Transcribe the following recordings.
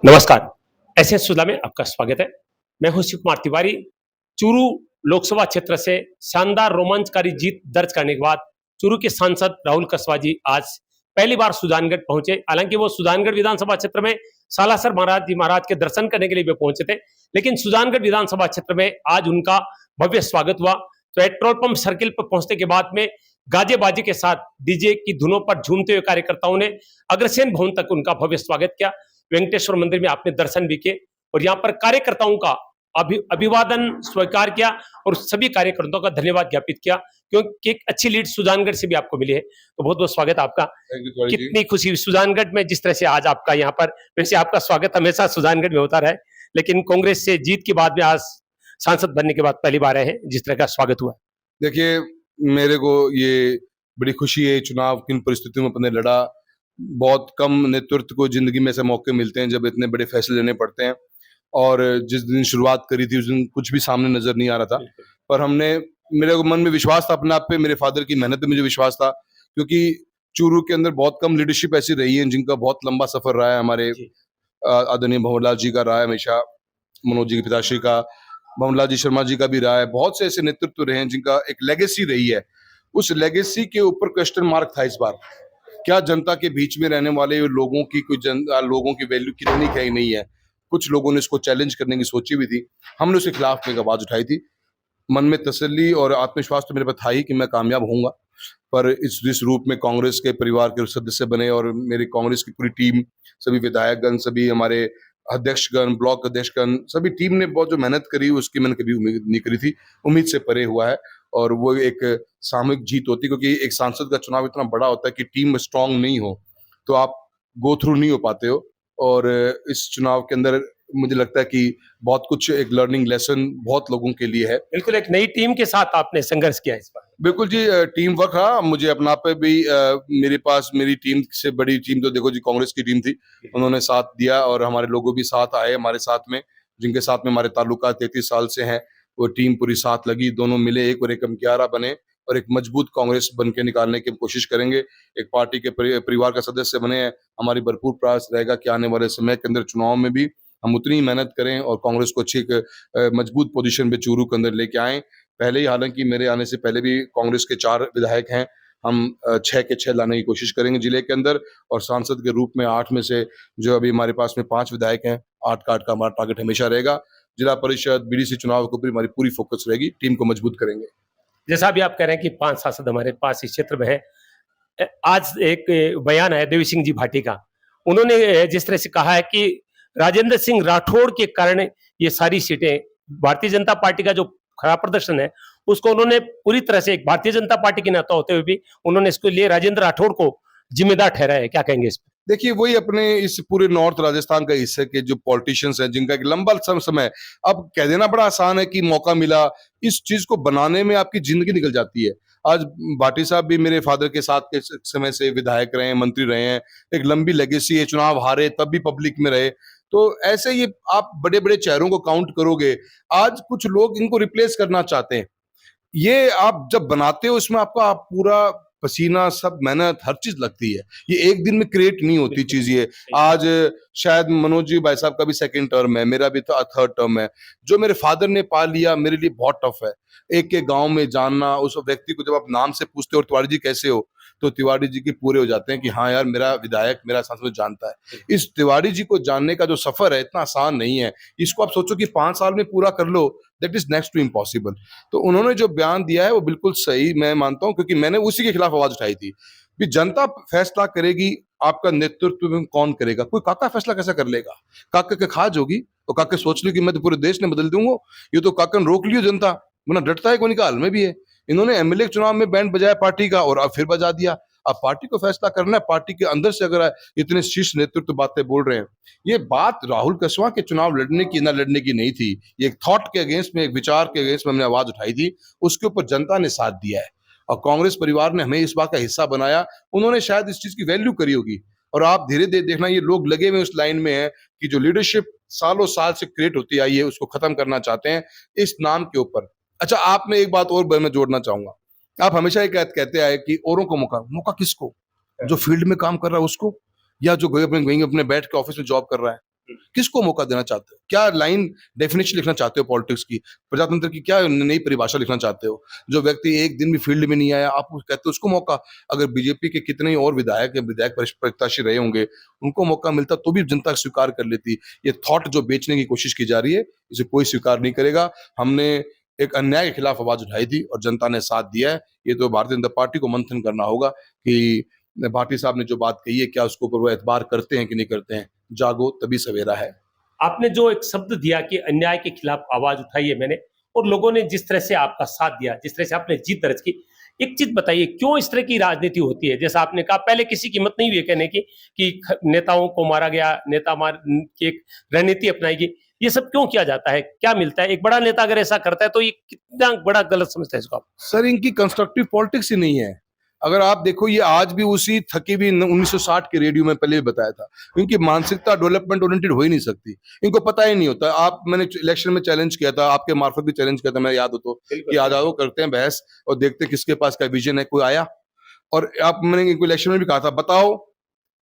नमस्कार। एसएस सुधा में आपका स्वागत है। मैं हूं शिव कुमार तिवारी। चूरू लोकसभा क्षेत्र से शानदार रोमांचकारी जीत दर्ज करने के बाद चूरू के सांसद राहुल कसवा जी आज पहली बार सुजानगढ़ पहुंचे। हालांकि वो सुजानगढ़ विधानसभा क्षेत्र में सालासर महाराज जी महाराज के दर्शन करने के लिए भी पहुंचे थे, लेकिन सुजानगढ़ विधानसभा क्षेत्र में आज उनका भव्य स्वागत हुआ। तो पेट्रोल पंप सर्किल पर पहुंचने के बाद में गाजे बाजे के साथ डीजे की धुनों पर झूमते हुए कार्यकर्ताओं ने अग्रसेन भवन तक उनका भव्य स्वागत किया। वेंकटेश्वर मंदिर में आपने दर्शन भी किए और यहाँ पर कार्यकर्ताओं का अभिवादन स्वीकार किया और सभी कार्यकर्ताओं का धन्यवाद ज्ञापित किया, क्योंकि एक अच्छी लीड सुजानगढ़ से भी आपको मिली है। तो बहुत बहुत स्वागत आपका। कितनी खुशी सुजानगढ़ में जिस तरह से आज आपका यहाँ पर, वैसे आपका स्वागत हमेशा सुजानगढ़ में होता रहा है, लेकिन कांग्रेस से जीत के बाद में आज सांसद बनने के बाद पहली बार आए हैं, जिस तरह का स्वागत हुआ। देखिए, मेरे को ये बड़ी खुशी है। चुनाव किन परिस्थितियों में अपने लड़ा। बहुत कम नेतृत्व को जिंदगी में ऐसे मौके मिलते हैं जब इतने बड़े फैसले लेने पड़ते हैं, और जिस दिन शुरुआत करी थी उस दिन कुछ भी सामने नजर नहीं आ रहा था, पर मेरे मन में विश्वास था अपने आप पे। मेरे फादर की मेहनत पे मुझे विश्वास था, क्योंकि चूरू के अंदर बहुत कम लीडरशिप ऐसी रही है जिनका बहुत लंबा सफर रहा है। हमारे आदरणीय भंवरलाल जी का रहा है, हमेशा मनोज जी के पिताश्री का, भंवरलाल जी शर्मा जी का भी रहा है। बहुत से ऐसे नेतृत्व रहे हैं जिनका एक लेगेसी रही है। उस लेगेसी के ऊपर क्वेश्चन मार्क था इस बार। क्या जनता के बीच में रहने वाले लोगों की लोगों की वैल्यू कितनी है नहीं है। कुछ लोगों ने इसको चैलेंज करने की सोची भी थी, हमने उसके खिलाफ में आवाज उठाई थी। मन में तसल्ली और आत्मविश्वास तो मेरे पास था ही कि मैं कामयाब होऊंगा, पर इस रूप में कांग्रेस के परिवार के सदस्य बने और मेरी कांग्रेस की पूरी टीम, सभी विधायकगण, सभी हमारे अध्यक्षगण, ब्लॉक अध्यक्षगण, सभी टीम ने बहुत जो मेहनत करी उसकी मैंने कभी उम्मीद नहीं करी थी। उम्मीद से परे हुआ है, और वो एक सामूहिक जीत होती, क्योंकि एक सांसद का चुनाव इतना बड़ा होता है कि टीम स्ट्रांग नहीं हो तो आप गो थ्रू नहीं हो पाते हो। और इस चुनाव के अंदर मुझे लगता है कि बहुत कुछ एक लर्निंग लेसन बहुत लोगों के लिए है। बिल्कुल एक नई टीम के साथ आपने संघर्ष किया इस बार। बिल्कुल जी, टीम वर्क रहा। मुझे अपना पे भी मेरे पास मेरी टीम से बड़ी टीम तो देखो जी कांग्रेस की टीम थी, उन्होंने साथ दिया और हमारे लोगों भी साथ आए हमारे साथ में, जिनके साथ में हमारे ताल्लुका 33 साल से हैं। वो टीम पूरी साथ लगी, दोनों मिले, एक और एक हम 11 बने और एक मजबूत कांग्रेस बन के निकालने की हम कोशिश करेंगे। एक पार्टी के परिवार का सदस्य बने हैं। हमारी भरपूर प्रयास रहेगा कि आने वाले समय के अंदर चुनाव में भी हम उतनी मेहनत करें और कांग्रेस को अच्छी एक मजबूत पोजीशन पे चूरू के अंदर लेके आए। पहले ही, हालांकि मेरे आने से पहले भी कांग्रेस के 4 विधायक हैं, हम 6 के 6 लाने की कोशिश करेंगे जिले के अंदर, और सांसद के रूप में 8 में से जो अभी हमारे पास में 5 विधायक हैं, 8 का हमारा टारगेट हमेशा रहेगा। जिला परिषद, बीडीसी चुनाव के ऊपर हमारी पूरी फोकस रहेगी, टीम को मजबूत करेंगे। जैसा भी आप कह रहे हैं कि 5 सांसद हमारे पास इस क्षेत्र में है। आज एक बयान है देवी सिंह जी भाटी का, उन्होंने जिस तरह से कहा है कि राजेंद्र सिंह राठौड़ के कारण ये सारी सीटें, भारतीय जनता पार्टी का जो खराब प्रदर्शन है उसको उन्होंने पूरी तरह से, एक भारतीय जनता पार्टी के नेता होते हुए भी उन्होंने इसके लिए राजेंद्र राठौड़ को जिम्मेदार ठहराया है। क्या कहेंगे इस पर? देखिए, वही अपने इस पूरे नॉर्थ राजस्थान का हिस्से के जो पॉलिटिशियंस हैं, जिनका एक लंबा समय, अब कह देना बड़ा आसान है कि मौका मिला, इस चीज को बनाने में आपकी जिंदगी निकल जाती है। आज भाटी साहब भी मेरे फादर के साथ के समय से विधायक रहे हैं, मंत्री रहे हैं, एक लंबी लेगेसी है। चुनाव हारे तब भी पब्लिक में रहे, तो ऐसे ये आप बड़े बड़े चेहरों को काउंट करोगे। आज कुछ लोग इनको रिप्लेस करना चाहते हैं। ये आप जब बनाते हो इसमें आपका पूरा पसीना, सब मेहनत, हर चीज लगती है। ये एक दिन में क्रिएट नहीं होती चीज। ये आज शायद मनोज जी भाई साहब का भी 2nd टर्म है, मेरा भी 3rd टर्म है। जो मेरे फादर ने पा लिया मेरे लिए बहुत टफ है। एक के गांव में जानना, उस व्यक्ति को जब आप नाम से पूछते हो तिवारी जी कैसे हो, तो तिवारी जी के पूरे हो जाते हैं कि हाँ यार, मेरा विधायक, मेरा सांसद जानता है। इस तिवारी जी को जानने का जो सफर है इतना आसान नहीं है। इसको आप सोचो कि 5 साल में पूरा कर लो, that is next to impossible. तो उन्होंने जो बयान दिया है वो बिल्कुल सही मैं मानता हूं, क्योंकि मैंने उसी के खिलाफ आवाज उठाई थी कि जनता फैसला करेगी, आपका नेतृत्व में कौन करेगा। कोई काका फैसला कैसे कर लेगा? काका के खाज होगी तो काका सोच लो कि मैं तो पूरे देश ने बदल दूंगा। ये तो काका ने रोक लियो जनता, वरना डरता है कोई का हाल में भी है। इन्होंने एमएलए चुनाव में बैंड बजाया पार्टी का और अब फिर बजा दिया। अब पार्टी को फैसला करना है, पार्टी के अंदर से अगर इतने शीर्ष नेतृत्व बातें बोल रहे हैं। ये बात राहुल कसवा के चुनाव लड़ने की ना लड़ने की नहीं थी, ये एक थॉट के अगेंस्ट में, एक विचार के अगेंस्ट में हमने आवाज उठाई थी। उसके ऊपर जनता ने साथ दिया है और कांग्रेस परिवार ने हमें इस बात का हिस्सा बनाया। उन्होंने शायद इस चीज की वैल्यू करी होगी, और आप धीरे धीरे देखना ये लोग लगे हुए उस लाइन में है कि जो लीडरशिप सालों साल से क्रिएट होती आई है उसको खत्म करना चाहते हैं इस नाम के ऊपर। अच्छा, आपने एक बात और मैं जोड़ना चाहूंगा। आप हमेशा ये कहते आए कि औरों को मौका किसको? जो फील्ड में काम कर रहा है उसको, या जो अपने बैठ के ऑफिस में जॉब कर रहा है? किसको मौका देना चाहते हो? क्या लाइन डेफिनेशन लिखना चाहते हो पॉलिटिक्स की? प्रजातंत्र की क्या नई परिभाषा लिखना चाहते हो? जो व्यक्ति एक दिन भी फील्ड में नहीं आया, आप कहते हो उसको मौका? अगर बीजेपी के कितने ही और विधायक या विधायक प्रत्याशी रहे होंगे, उनको मौका मिलता तो भी जनता स्वीकार कर लेती। ये थॉट जो बेचने की कोशिश की जा रही है, इसे कोई स्वीकार नहीं करेगा। हमने एक अन्याय के खिलाफ आवाज उठाई थी और जनता ने साथ दिया है। ये तो भारतीय जनता पार्टी को मंथन करना होगा कि भाटी साहब ने जो बात कही है, क्या उसको वो एतबार करते हैं कि नहीं करते हैं? जागो तभी सवेरा है। आपने जो एक शब्द दिया कि अन्याय के खिलाफ आवाज उठाई है मैंने, और लोगों ने जिस तरह से आपका साथ दिया, जिस तरह से आपने जीत दर्ज की, एक चीज बताइए, क्यों इस तरह की राजनीति होती है? जैसा आपने कहा, पहले किसी की हिम्मत नहीं हुई है कहने की कि नेताओं को मारा गया, नेता मार की एक रणनीति अपनाई गई। ये सब क्यों किया जाता है? क्या मिलता है? एक बड़ा नेता अगर ऐसा करता है तो ये कितना बड़ा गलत समझता है इसको आप? सर, इनकी कंस्ट्रक्टिव पॉलिटिक्स ही नहीं है। अगर आप देखो, ये आज भी उसी थकी हुई 1960 के रेडियो में पहले भी बताया था। इनकी मानसिकता डेवलपमेंट ओरिएंटेड हो ही नहीं सकती। इनको पता ही नहीं होता। मैंने इलेक्शन में चैलेंज किया था, आपके मार्फत भी चैलेंज किया था, मैं याद हो तो, कि आ जाओ करते हैं बहस और देखते हैं किसके पास क्या विजन है। कोई आया? और आप, मैंने इनको इलेक्शन में भी कहा था, बताओ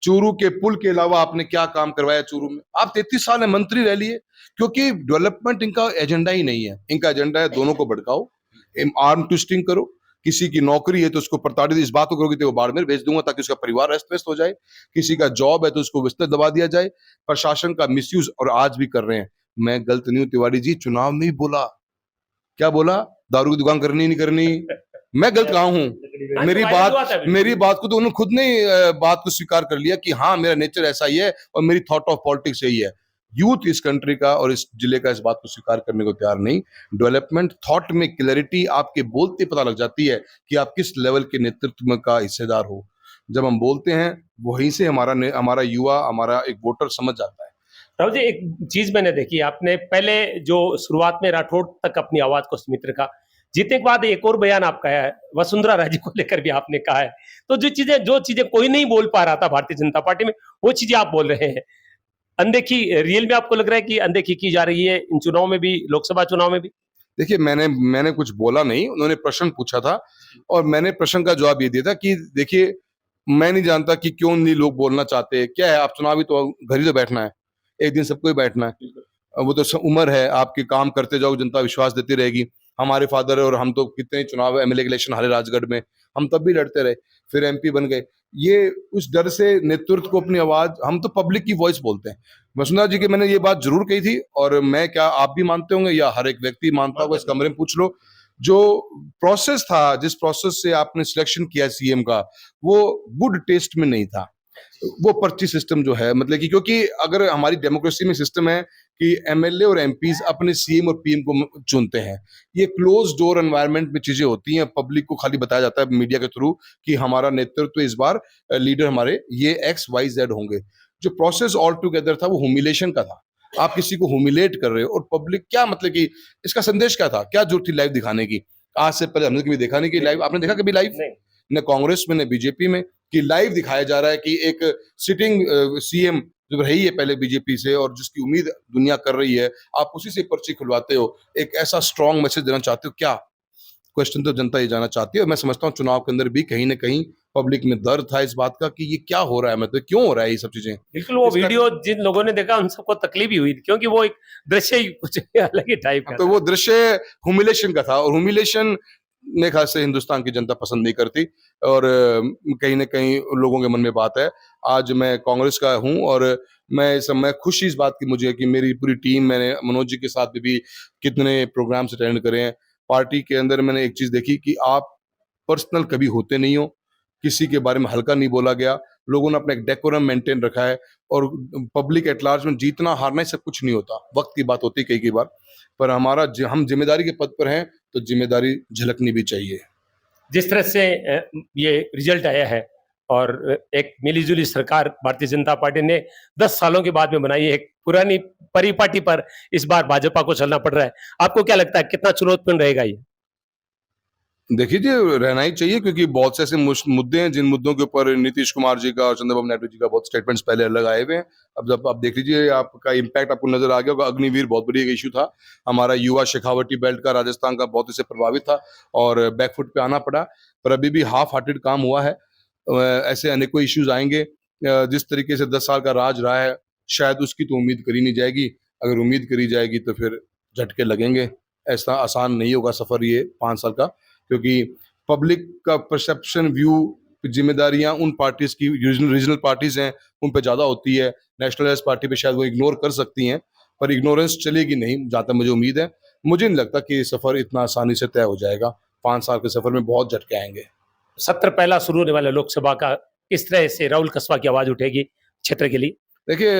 चूरू के पुल के अलावा आपने क्या काम करवाया चूरू में? आप 33 साल में मंत्री रह लिए, क्योंकि डेवलपमेंट इनका एजेंडा ही नहीं है। इनका एजेंडा है दोनों को भड़काओ, आर्म ट्विस्टिंग करो। किसी की नौकरी है तो उसको प्रताड़ित इस बात को करोगे तो वो बाड़मेर भेज दूंगा ताकि उसका परिवार अस्त व्यस्त हो जाए। किसी का जॉब है तो उसको बिस्तर दबा दिया जाए। प्रशासन का मिसयूज और आज भी कर रहे हैं। मैं गलत नहीं हूं तिवारी जी, चुनाव में ही बोला। क्या बोला? दारू की दुकान करनी नहीं करनी? मैं गलत कहा हूं? मेरी बात को तो उन्होंने खुद ने बात को स्वीकार कर लिया कि हाँ, मेरा नेचर ऐसा ही है और मेरी थॉट ऑफ पॉलिटिक्स यही है। यूथ इस कंट्री का और इस जिले का इस बात को स्वीकार करने को तैयार नहीं। डेवलपमेंट थॉट में क्लैरिटी आपके बोलते पता लग जाती है कि आप किस लेवल के नेतृत्व का हिस्सेदार हो। जब हम बोलते हैं, वहीं से हमारा युवा, हमारा एक वोटर समझ जाता है। राहुल जी, एक चीज मैंने देखी, आपने पहले जो शुरुआत में राठौड़ तक अपनी आवाज को सीमित रखा, जीतने के बाद एक और बयान आपका है, वसुंधरा राजे को लेकर भी आपने कहा है। तो जो चीजें कोई नहीं बोल पा रहा था भारतीय जनता पार्टी में, वो चीजें आप बोल रहे हैं। अनदेखी रियल में आपको लग रहा है कि अनदेखी की जा रही है इन चुनाव में भी, लोकसभा चुनाव में भी? देखिए, मैंने कुछ बोला नहीं। उन्होंने प्रश्न पूछा था और मैंने प्रश्न का जवाब ये दिया था कि देखिए, मैं नहीं जानता कि क्यों नहीं लोग बोलना चाहते। क्या है, आप चुनावी तो घर ही तो बैठना है, एक दिन सबको ही बैठना है। वो तो उम्र है आपकी, काम करते जाओ, जनता विश्वास देती रहेगी। हमारे फादर और हम तो कितने चुनाव एमएलए के इलेक्शन हारे राजगढ़ में, हम तब भी लड़ते रहे, फिर एमपी बन गए। ये उस डर से नेतृत्व को अपनी आवाज, हम तो पब्लिक की वॉइस बोलते हैं। वसुंधरा जी की मैंने ये बात जरूर कही थी और मैं, क्या आप भी मानते होंगे या हर एक व्यक्ति मानता होगा, इस कमरे में पूछ लो। जो प्रोसेस था, जिस प्रोसेस से आपने सिलेक्शन किया सीएम का, वो गुड टेस्ट में नहीं था। वो पर्ची सिस्टम जो है, मतलब कि क्योंकि अगर हमारी डेमोक्रेसी में सिस्टम है कि एमएलए और एमपीज अपने सीएम और पीएम को चुनते हैं, ये क्लोज डोर एनवायरनमेंट में चीजें होती हैं। पब्लिक को खाली बताया जाता है मीडिया के थ्रू कि हमारा नेतृत्व इस बार लीडर हमारे ये XYZ होंगे। जो प्रोसेस ऑल टुगेदर था, वो ह्यूमिलेशन का था। आप किसी को ह्यूमिलेट कर रहे हो और पब्लिक क्या, मतलब कि इसका संदेश क्या था? क्या जरूरत थी लाइव दिखाने की? आज से पहले हमने कभी देखा नहीं कि लाइव, आपने देखा कभी लाइव? न कांग्रेस में न बीजेपी में कि लाइव दिखाया जा रहा है कि एक सिटिंग सीएम जो रही है पहले बीजेपी से और जिसकी उम्मीद दुनिया कर रही है, आप उसी से पर्ची खुलवाते हो। एक ऐसा स्ट्रॉन्ग मैसेज देना चाहते हो क्या? क्वेश्चन तो जनता ये जानना चाहती है और मैं समझता हूँ चुनाव के अंदर भी कहीं ना कहीं पब्लिक में दर्द था इस बात का कि ये क्या हो रहा है, मतलब क्यों हो रहा है ये सब चीजें। बिल्कुल, वो वीडियो जिन लोगों ने देखा उन सबको तकलीफ ही हुई, क्योंकि वो एक दृश्य ही कुछ अलग ही टाइप का तो वो दृश्य ह्यूमिलेशन का था और ह्यूमिलेशन ने खास से हिंदुस्तान की जनता पसंद नहीं करती और कहीं ना कहीं लोगों के मन में बात है। आज मैं कांग्रेस का हूं और मैं खुशी इस बात की मुझे है कि मेरी पूरी टीम, मैंने मनोज जी के साथ भी कितने प्रोग्राम अटेंड करे हैं। पार्टी के अंदर मैंने एक चीज देखी कि आप पर्सनल कभी होते नहीं हो, किसी के बारे में हल्का नहीं बोला गया। लोगों ने अपना एक डेकोरम मेंटेन रखा है और पब्लिक एट लार्ज में जीतना हारना ही सब कुछ नहीं होता, वक्त की बात होती है कई बार। पर हम जिम्मेदारी के पद पर हैं तो जिम्मेदारी झलकनी भी चाहिए। जिस तरह से ये रिजल्ट आया है और एक मिलीजुली सरकार भारतीय जनता पार्टी ने 10 सालों के बाद में बनाई है, एक पुरानी परिपाटी पर इस बार भाजपा को चलना पड़ रहा है। आपको क्या लगता है कितना चुनौतीपूर्ण रहेगा ये? देखिए जी, रहना ही चाहिए क्योंकि बहुत से ऐसे मुद्दे हैं जिन मुद्दों के ऊपर नीतीश कुमार जी का और चंद्रबाबू नायडू जी का बहुत स्टेटमेंट्स पहले अलग आए हुए हैं। अब जब आप देख लीजिए, आपका इम्पैक्ट आपको नजर आ गया होगा। अग्निवीर बहुत बड़ी एक इशू था, हमारा युवा शेखावटी बेल्ट का राजस्थान का बहुत इससे प्रभावित था और बैकफुट पे आना पड़ा। पर अभी भी हाफ हार्टेड काम हुआ है। ऐसे अनेकों इश्यूज आएंगे। जिस तरीके से 10 साल का राज रहा है, शायद उसकी तो उम्मीद करी नहीं जाएगी। अगर उम्मीद करी जाएगी तो फिर झटके लगेंगे। ऐसा आसान नहीं होगा सफ़र ये 5 साल का, क्योंकि पब्लिक का परसेप्शन, व्यू, ज़िम्मेदारियाँ उन पार्टीज़ की, रीजनल पार्टीज़ हैं, उन पे ज़्यादा होती है। नेशनलाइज़्ड पार्टी पे शायद वो इग्नोर कर सकती हैं, पर इग्नोरेंस चलेगी नहीं, जहाँ तक मुझे उम्मीद है। मुझे नहीं लगता कि ये सफ़र इतना आसानी से तय हो जाएगा। 5 साल के सफ़र में बहुत झटके आएँगे। सत्र पहला शुरू होने वाला लोकसभा का किस तरह से राहुल कसवा की आवाज उठेगी क्षेत्र के लिए? देखिए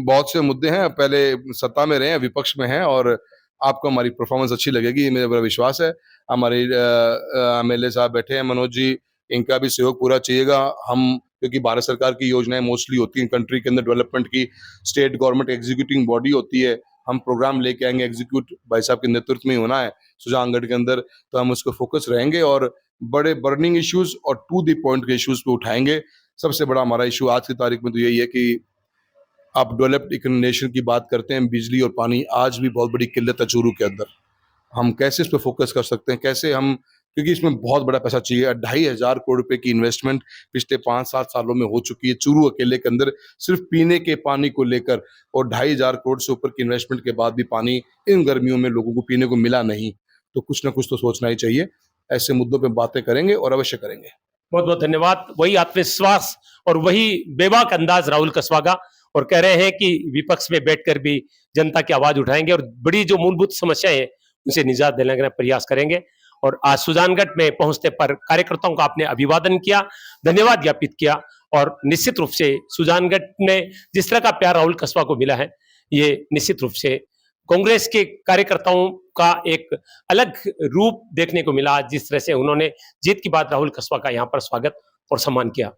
बहुत से मुद्दे हैं, पहले सत्ता में रहे हैं, विपक्ष में हैं, और आपको हमारी परफॉर्मेंस अच्छी लगेगी, ये मेरा बड़ा विश्वास है। हमारे एमएलए साहब बैठे हैं, मनोज जी, इनका भी सहयोग पूरा चाहिएगा। हम, क्योंकि भारत सरकार की योजनाएं मोस्टली होती हैं कंट्री के अंदर डेवलपमेंट की, स्टेट गवर्नमेंट एग्जीक्यूटिंग बॉडी होती है, हम प्रोग्राम लेके आएंगे, एग्जीक्यूट भाई साहब के नेतृत्व में ही होना है सुजानगढ़ के अंदर, तो हम उस पर फोकस रहेंगे और बड़े बर्निंग इश्यूज और टू द पॉइंट के इश्यूज पे उठाएंगे। सबसे बड़ा हमारा इशू आज की तारीख में तो यही है कि आप डेवलप्ड नेशन की बात करते हैं, बिजली और पानी आज भी बहुत बड़ी किल्लत है चूरू के अंदर। हम कैसे इस पे फोकस कर सकते हैं, कैसे हम, क्योंकि इसमें बहुत बड़ा पैसा चाहिए। 2,500 करोड़ रुपए की इन्वेस्टमेंट पिछले 5-7 सालों में हो चुकी है चूरू अकेले के अंदर, सिर्फ पीने के पानी को लेकर, और 2,500 करोड़ से ऊपर की इन्वेस्टमेंट के बाद भी पानी इन गर्मियों में लोगों को पीने को मिला नहीं। तो कुछ ना कुछ तो सोचना ही चाहिए। ऐसे मुद्दों पे बातें करेंगे और अवश्य करेंगे। बहुत बहुत धन्यवाद। वही आत्मविश्वास और वही बेबाक अंदाज राहुल कसवा का, और कह रहे हैं कि विपक्ष में बैठकर भी जनता की आवाज उठाएंगे और बड़ी जो मूलभूत समस्याएं हैं उनसे निजात दिलाने का प्रयास करेंगे। और आज सुजानगढ़ में पहुंचने पर कार्यकर्ताओं का आपने अभिवादन किया, धन्यवाद ज्ञापित किया, और निश्चित रूप से सुजानगढ़ में जिस तरह का प्यार राहुल कसवा को मिला है, ये निश्चित रूप से कांग्रेस के कार्यकर्ताओं का एक अलग रूप देखने को मिला, जिस तरह से उन्होंने जीत के बाद राहुल कसवा का यहाँ पर स्वागत और सम्मान किया।